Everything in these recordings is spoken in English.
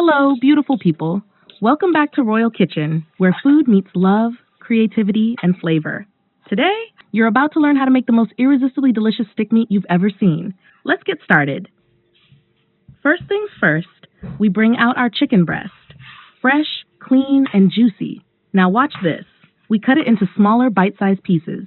Hello, beautiful people. Welcome back to Royal Kitchen, where food meets love, creativity, and flavor. Today, you're about to learn how to make the most irresistibly delicious stick meat you've ever seen. Let's get started. First things first, we bring out our chicken breast. Fresh, clean, and juicy. Now watch this. We cut it into smaller, bite-sized pieces.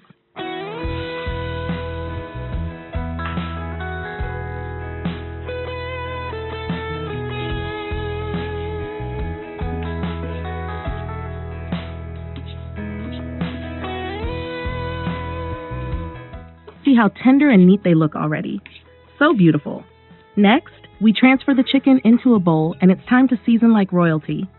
See how tender and neat they look already. So beautiful. Next, we transfer the chicken into a bowl, and it's time to season like royalty.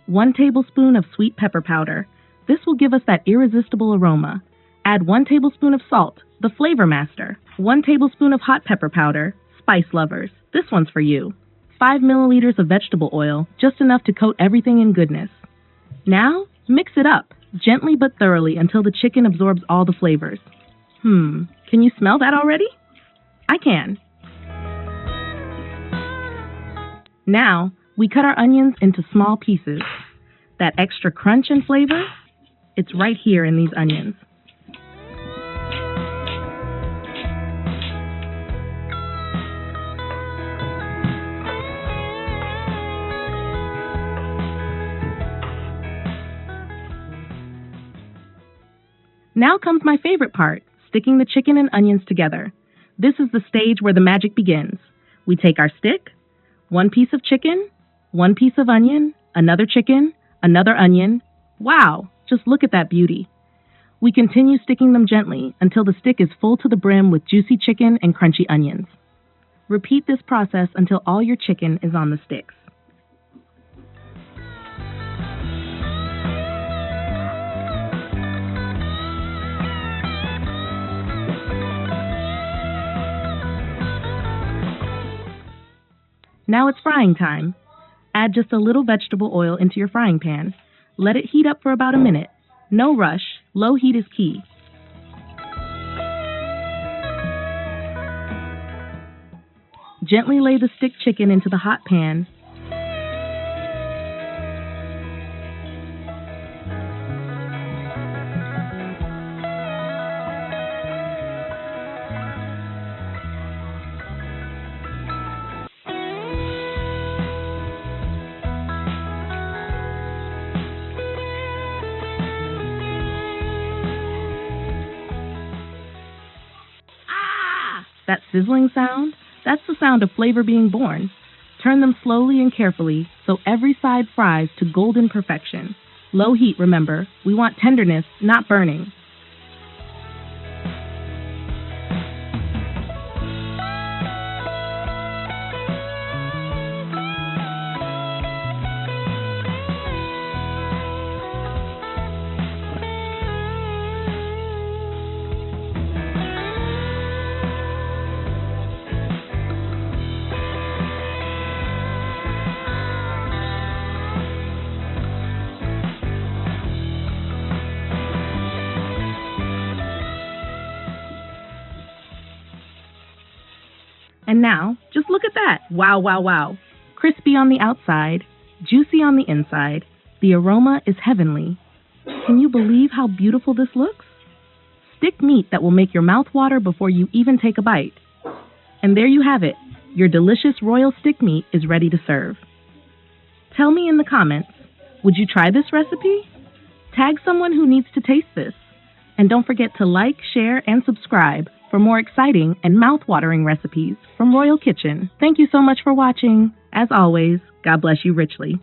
One tablespoon of sweet pepper powder. This will give us that irresistible aroma. Add 1 tablespoon of salt, the flavor master. 1 tablespoon of hot pepper powder, spice lovers. This one's for you. 5 milliliters of vegetable oil, just enough to coat everything in goodness. Now, mix it up, gently but thoroughly until the chicken absorbs all the flavors. Can you smell that already? I can. Now, we cut our onions into small pieces. That extra crunch and flavor, it's right here in these onions. Now comes my favorite part, sticking the chicken and onions together. This is the stage where the magic begins. We take our stick, 1 piece of chicken, 1 piece of onion, another chicken, another onion. Wow, just look at that beauty. We continue sticking them gently until the stick is full to the brim with juicy chicken and crunchy onions. Repeat this process until all your chicken is on the sticks. Now it's frying time. Add just a little vegetable oil into your frying pan. Let it heat up for about a minute. No rush. Low heat is key. Gently lay the stick chicken into the hot pan. That sizzling sound, that's the sound of flavor being born. Turn them slowly and carefully so every side fries to golden perfection. Low heat, remember. We want tenderness, not burning. And now, just look at that. Wow, wow, wow. Crispy on the outside, juicy on the inside. The aroma is heavenly. Can you believe how beautiful this looks? Stick meat that will make your mouth water before you even take a bite. And there you have it. Your delicious royal stick meat is ready to serve. Tell me in the comments, would you try this recipe? Tag someone who needs to taste this. And don't forget to like, share, and subscribe for more exciting and mouth-watering recipes from Royal Kitchen. Thank you so much for watching. As always, God bless you richly.